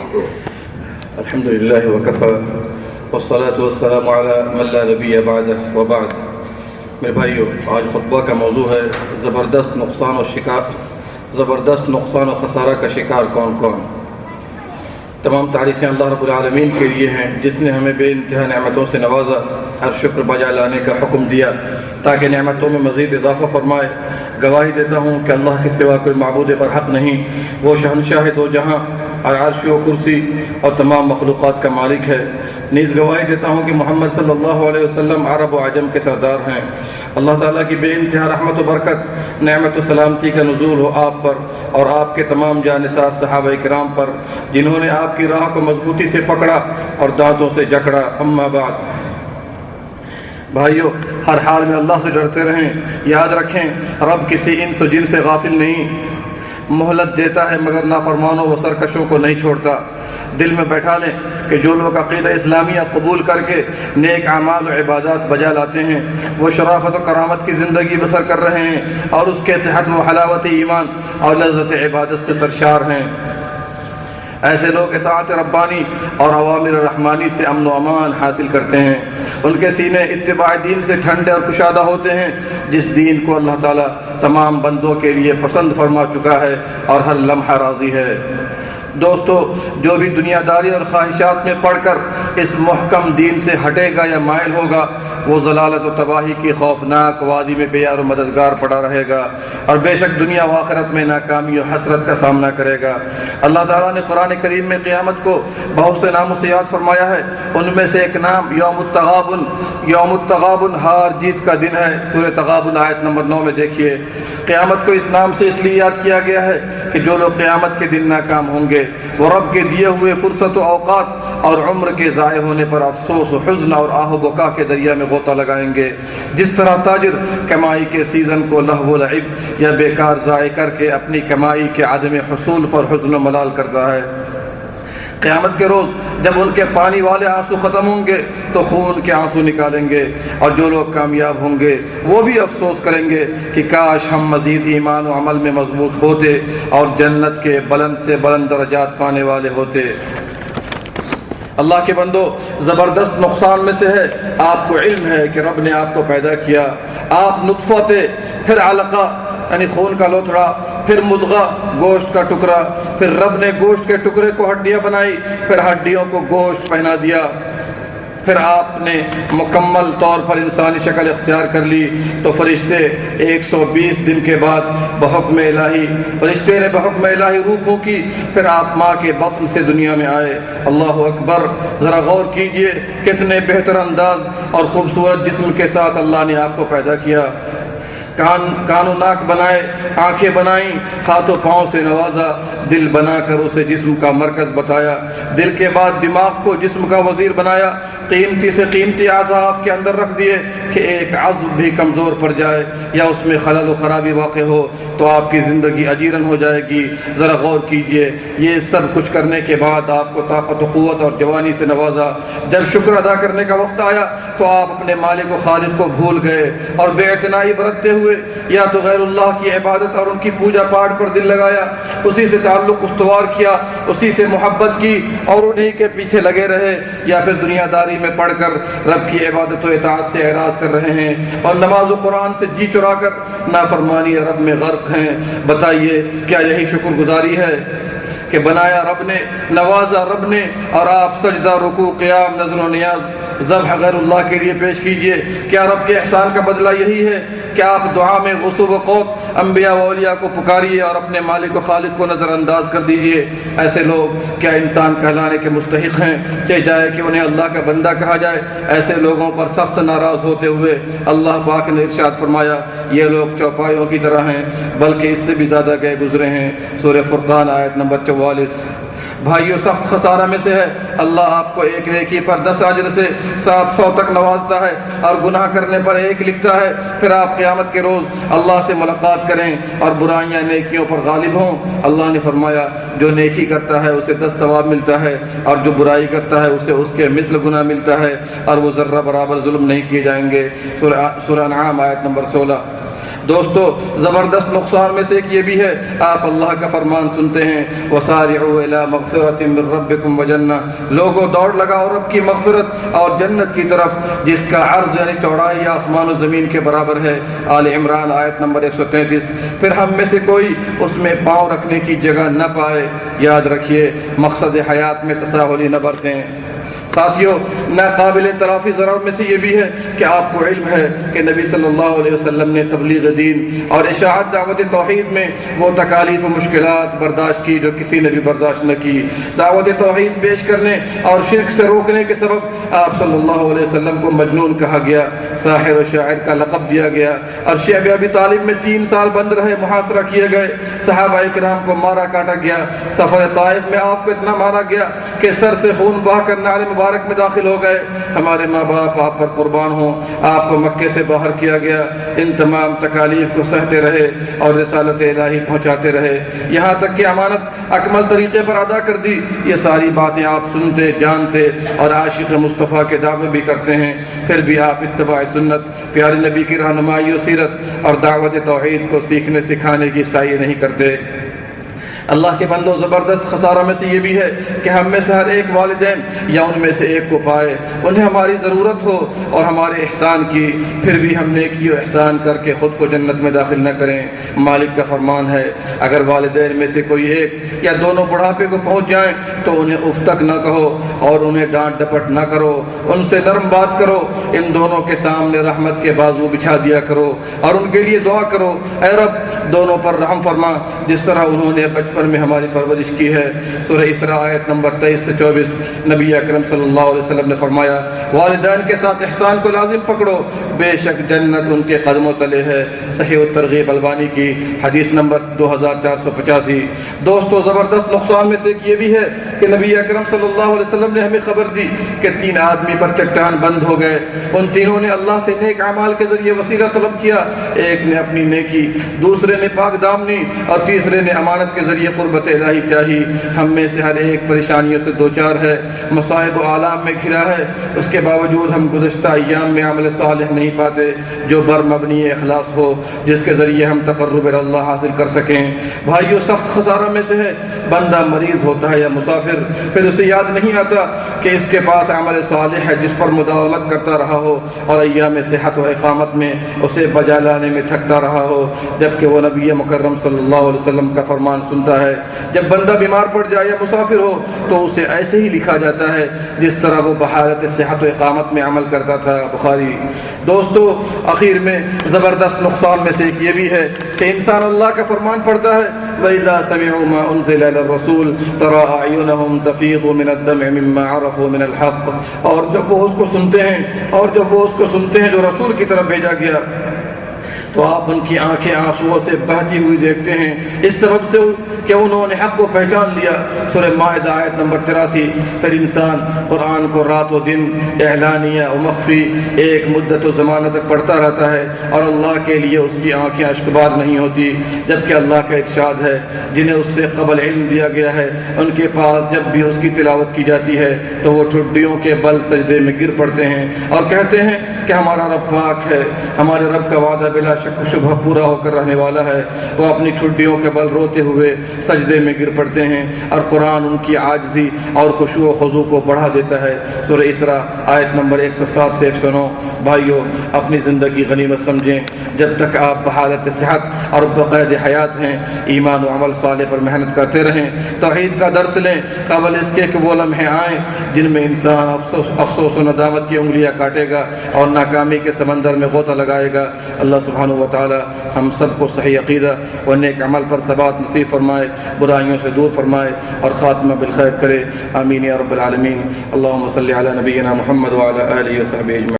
الحمد لله وكفى والصلاة والسلام على من لا نبي بعده وبعد. میرے بھائیو، آج خطبہ کا موضوع ہے زبردست نقصان و خسارہ کا شکار کون کون. تمام تعریفیں اللہ رب العالمین کے لیے ہیں جس نے ہمیں بے انتہا نعمتوں سے نوازا، ہر شکر بجا لانے کا حکم دیا تاکہ نعمتوں میں مزید اضافہ فرمائے. گواہی دیتا ہوں کہ اللہ کے سوا کوئی معبود پر حق نہیں، وہ شہنشاہ دو جہاں اور عرش و کرسی اور تمام مخلوقات کا مالک ہے. نیز گواہی دیتا ہوں کہ محمد صلی اللہ علیہ وسلم عرب و عجم کے سردار ہیں. اللہ تعالیٰ کی بے انتہا رحمت و برکت، نعمت و سلامتی کا نزول ہو آپ پر اور آپ کے تمام جانثار صحابہ کرام پر جنہوں نے آپ کی راہ کو مضبوطی سے پکڑا اور دانتوں سے جکڑا. اما بعد، بھائیو، ہر حال میں اللہ سے ڈرتے رہیں. یاد رکھیں، رب کسی انس و جن سے غافل نہیں، مہلت دیتا ہے مگر نافرمانوں و سرکشوں کو نہیں چھوڑتا. دل میں بیٹھا لیں کہ جو لوگ عقیدہ اسلامیہ قبول کر کے نیک اعمال و عبادات بجا لاتے ہیں وہ شرافت و کرامت کی زندگی بسر کر رہے ہیں اور اس کے تحت وہ حلاوت ایمان اور لذت عبادت سے سرشار ہیں. ایسے لوگ اطاعت ربانی اور اوامر رحمانی سے امن و امان حاصل کرتے ہیں. ان کے سینے اتباع دین سے ٹھنڈے اور کشادہ ہوتے ہیں، جس دین کو اللہ تعالیٰ تمام بندوں کے لیے پسند فرما چکا ہے اور ہر لمحہ راضی ہے. دوستو، جو بھی دنیا داری اور خواہشات میں پڑھ کر اس محکم دین سے ہٹے گا یا مائل ہوگا وہ ضلالت و تباہی کی خوفناک وادی میں بے یار و مددگار پڑا رہے گا اور بے شک دنیا و آخرت میں ناکامی و حسرت کا سامنا کرے گا. اللہ تعالیٰ نے قرآن کریم میں قیامت کو بہت سے ناموں سے یاد فرمایا ہے. ان میں سے ایک نام یوم التغابن، یوم التغابن ہار جیت کا دن ہے. سورہ تغابن آیت نمبر 9 میں دیکھیے. قیامت کو اس نام سے اس لیے یاد کیا گیا ہے کہ جو لوگ قیامت کے دن ناکام ہوں گے وہ رب کے دیے ہوئے فرصت و اوقات اور عمر کے ضائع ہونے پر افسوس و حزن اور آہ و بکا کے دریا میں غوطہ لگائیں گے. جس طرح تاجر کمائی کے سیزن کو لہو و لعب یا بیکار ضائع کر کے اپنی کمائی کے عدم حصول پر حزن و ملال کرتا ہے، قیامت کے روز جب ان کے پانی والے آنسو ختم ہوں گے تو خون کے آنسو نکالیں گے. اور جو لوگ کامیاب ہوں گے وہ بھی افسوس کریں گے کہ کاش ہم مزید ایمان و عمل میں مضبوط ہوتے اور جنت کے بلند سے بلند درجات پانے والے ہوتے. اللہ کے بندو، زبردست نقصان میں سے ہے آپ کو علم ہے کہ رب نے آپ کو پیدا کیا. آپ نطفہ تھے، پھر علقہ یعنی خون کا لوتھڑا، پھر مضغہ گوشت کا ٹکڑا، پھر رب نے گوشت کے ٹکڑے کو ہڈیاں بنائی، پھر ہڈیوں کو گوشت پہنا دیا، پھر آپ نے مکمل طور پر انسانی شکل اختیار کر لی تو فرشتے 120 دن کے بعد بحکم الہی فرشتے نے بحکم الہی روح پھونکی، پھر آپ ماں کے بطن سے دنیا میں آئے. اللہ اکبر! ذرا غور کیجئے کتنے بہتر انداز اور خوبصورت جسم کے ساتھ اللہ نے آپ کو پیدا کیا. کان و ناک بنائے، آنکھیں بنائیں، ہاتھوں پاؤں سے نوازا، دل بنا کر اسے جسم کا مرکز بتایا، دل کے بعد دماغ کو جسم کا وزیر بنایا، قیمتی سے قیمتی اعضاء آپ کے اندر رکھ دیے کہ ایک عضو بھی کمزور پڑ جائے یا اس میں خلل و خرابی واقع ہو تو آپ کی زندگی اجیرن ہو جائے گی. ذرا غور کیجئے، یہ سب کچھ کرنے کے بعد آپ کو طاقت و قوت اور جوانی سے نوازا. جب شکر ادا کرنے کا وقت آیا تو آپ اپنے مالک و خالق کو بھول گئے اور بے اعتنائی برتتے ہوئے یا تو غیر اللہ کی عبادت اور ان کی پوجا پاٹ پر دل لگایا، اسی سے تعلق استوار کیا، اسی سے محبت کی اور انہی کے پیچھے لگے رہے، یا پھر دنیا داری میں پڑھ کر رب کی عبادت و اطاعت سے اعراض کر رہے ہیں اور نماز و قرآن سے جی چرا کر نافرمانی رب میں غرق ہیں. بتائیے کیا یہی شکر گزاری ہے کہ بنایا رب نے، نوازا رب نے، اور آپ سجدہ، رکوع، قیام، نذر و نیاز، ذبح غیر اللہ کے لیے پیش کیجئے. کیا رب کے احسان کا بدلہ یہی ہے کہ آپ دعا میں غصب و قوت انبیاء و اولیاء کو پکاریے اور اپنے مالک و خالق کو نظر انداز کر دیجئے؟ ایسے لوگ کیا انسان کہلانے کے مستحق ہیں کہ جائے کہ انہیں اللہ کا بندہ کہا جائے؟ ایسے لوگوں پر سخت ناراض ہوتے ہوئے اللہ پاک نے ارشاد فرمایا، یہ لوگ چوپایوں کی طرح ہیں بلکہ اس سے بھی زیادہ گئے گزرے ہیں. سورہ فرقان آیت نمبر 44. بھائیو، سخت خسارہ میں سے ہے اللہ آپ کو ایک نیکی پر 10 اجر سے 700 تک نوازتا ہے اور گناہ کرنے پر 1 لکھتا ہے. پھر آپ قیامت کے روز اللہ سے ملاقات کریں اور برائیاں نیکیوں پر غالب ہوں. اللہ نے فرمایا جو نیکی کرتا ہے اسے 10 ثواب ملتا ہے اور جو برائی کرتا ہے اسے اس کے مثل گناہ ملتا ہے اور وہ ذرہ برابر ظلم نہیں کیے جائیں گے. سورہ انعام آیت نمبر 16. دوستو زبردست نقصان میں سے ایک یہ بھی ہے، آپ اللہ کا فرمان سنتے ہیں وَسَارِعُوا إِلَىٰ مَغْفِرَةٍ مِّن رَّبِّكُمْ وَجَنَّةٍ، لوگوں دوڑ لگاؤ رب کی مغفرت اور جنت کی طرف جس کا عرض یعنی چوڑائی آسمان و زمین کے برابر ہے۔ آل عمران آیت نمبر 133۔ پھر ہم میں سے کوئی اس میں پاؤں رکھنے کی جگہ نہ پائے۔ یاد رکھیے مقصد حیات میں تساہلی نہ برتیں۔ ساتھیوں ناقابل تلافی ضرر میں سے یہ بھی ہے کہ آپ کو علم ہے کہ نبی صلی اللہ علیہ وسلم نے تبلیغ دین اور اشاعت دعوت توحید میں وہ تکالیف و مشکلات برداشت کی جو کسی نے بھی برداشت نہ کی۔ دعوت توحید پیش کرنے اور شرک سے روکنے کے سبب آپ صلی اللہ علیہ وسلم کو مجنون کہا گیا، ساحر و شاعر کا لقب دیا گیا، اور شعب ابی طالب میں 3 سال بند رہے، محاصرہ کیے گئے، صحابہ کرام کو مارا کاٹا گیا، سفر طائف میں آپ کو اتنا مارا گیا کہ سر سے خون بہا کر نعل مبارک میں داخل ہو گئے۔ ہمارے ماں باپ آپ پر قربان ہوں، آپ کو مکے سے باہر کیا گیا، ان تمام تکالیف کو سہتے رہے اور رسالت الہی پہنچاتے رہے، یہاں تک کہ امانت اکمل طریقے پر ادا کر دی۔ یہ ساری باتیں آپ سنتے جانتے اور عاشق مصطفیٰ کے دعوے بھی کرتے ہیں، پھر بھی آپ اتباع سنت، پیارے نبی کی رہنمائی و سیرت اور دعوت توحید کو سیکھنے سکھانے کی سعی نہیں کرتے۔ اللہ کے بندوں زبردست خسارہ میں سے یہ بھی ہے کہ ہم میں سے ہر ایک والدین یا ان میں سے ایک کو پائے، انہیں ہماری ضرورت ہو اور ہمارے احسان کی، پھر بھی ہم نیکی و احسان کر کے خود کو جنت میں داخل نہ کریں۔ مالک کا فرمان ہے اگر والدین میں سے کوئی ایک یا دونوں بڑھاپے کو پہنچ جائیں تو انہیں اف تک نہ کہو اور انہیں ڈانٹ ڈپٹ نہ کرو، ان سے نرم بات کرو، ان دونوں کے سامنے رحمت کے بازو بچھا دیا کرو اور ان کے لیے دعا کرو، اے رب دونوں پر رحم فرما جس طرح انہوں نے بچپن میں ہماری پرورش کی ہے۔ سورہ اسراء آیت نمبر 23 سے 24۔ نبی اکرم صلی اللہ علیہ وسلم نے فرمایا والدین کے ساتھ احسان کو لازم پکڑو، بے شک جنت ان کے قدموں تلے ہے۔ صحیح الترغیب البانی کی حدیث نمبر 2485۔ دوستو زبردست نقصان میں سے ایک یہ بھی ہے کہ نبی اکرم صلی اللہ علیہ وسلم نے ہمیں خبر دی کہ 3 آدمی پر چٹان بند ہو گئے، ان تینوں نے اللہ سے نیک اعمال کے ذریعے وسیلہ طلب کیا، ایک نے اپنی نیکی، دوسرے نے پاک دامنی اور تیسرے نے امانت کے ذریعے قربت الہی چاہی۔ ہم میں سے ہر ایک پریشانیوں سے دوچار ہے، مصائب و آلام میں گھرا ہے، اس کے باوجود ہم گزشتہ ایام میں عمل صالح نہیں پاتے جو بر مبنی اخلاص ہو، جس کے ذریعے ہم تقرب اللہ حاصل کر سکیں۔ بھائیو صحت خسارہ میں سے ہے بندہ مریض ہوتا ہے یا مسافر، پھر اسے یاد نہیں آتا کہ اس کے پاس عمل صالح ہے جس پر مداومت کرتا رہا ہو اور ایام صحت و اقامت میں اسے بجا لانے میں تھکتا رہا ہو، جبکہ وہ نبی مکرم صلی اللہ علیہ وسلم کا فرمان سنتا ہے جب بندہ بیمار پڑ جائے یا مسافر ہو تو اسے ایسے ہی لکھا جاتا ہے جس طرح وہ بحالت صحت و اقامت میں عمل کرتا تھا۔ بخاری۔ دوستو آخر میں زبردست نقصان میں سے ایک یہ بھی ہے کہ انسان اللہ کا فرمان پڑھتا ہے وَإِذَا سَمِعُوا مَا أُنزِلَ إِلَى الرَّسُولِ تَرَىٰ أَعْيُنَهُمْ تَفِيضُ مِنَ الدَّمْعِ مِمَّا عَرَفُوا مِنَ الْحَقِّ، اور جب وہ اس کو سنتے ہیں جو رسول کی طرف بھیجا گیا تو آپ ان کی آنکھیں آنسوؤں سے بہتی ہوئی دیکھتے ہیں، اس سبب سے کہ انہوں نے حق کو پہچان لیا۔ سورہ مائدہ آیت نمبر 83۔ پھر انسان قرآن کو رات و دن اعلانیہ و مخفی ایک مدت و زمانہ تک پڑھتا رہتا ہے اور اللہ کے لیے اس کی آنکھیں اشکبار نہیں ہوتی، جبکہ اللہ کا ارشاد ہے جنہیں اس سے قبل علم دیا گیا ہے ان کے پاس جب بھی اس کی تلاوت کی جاتی ہے تو وہ ٹھڈیوں کے بل سجدے میں گر پڑتے ہیں اور کہتے ہیں کہ ہمارا رب پاک ہے، ہمارے رب کا وعدہ بلا شک شبہ پورا ہو کر رہنے والا ہے۔ وہ اپنی ٹھڈیوں کے بل روتے ہوئے سجدے میں گر پڑتے ہیں اور قرآن ان کی عاجزی اور خشوع و خضوع کو بڑھا دیتا ہے۔ سورہ اسراء آیت نمبر 107 سے 109۔ بھائیو اپنی زندگی غنیمت سمجھیں، جب تک آپ بحالت صحت اور بقید حیات ہیں ایمان و عمل صالح پر محنت کرتے رہیں، توحید کا درس لیں قبل اس کے کہ وہ لمحے آئیں جن میں انسان افسوس و ندامت کی انگلیاں کاٹے گا اور ناکامی کے سمندر میں غوطہ لگائے گا۔ اللہ سبحانہ و تعالی ہم سب کو صحیح عقیدہ و نیک عمل پر ثبات نصیب فرمائے، برائیوں سے دور فرمائے اور خاتمہ بالخیر کرے، آمین یا رب العالمین۔ اللہم صلی علی نبینا محمد وعلی آلہ وصحبہ اجمعین۔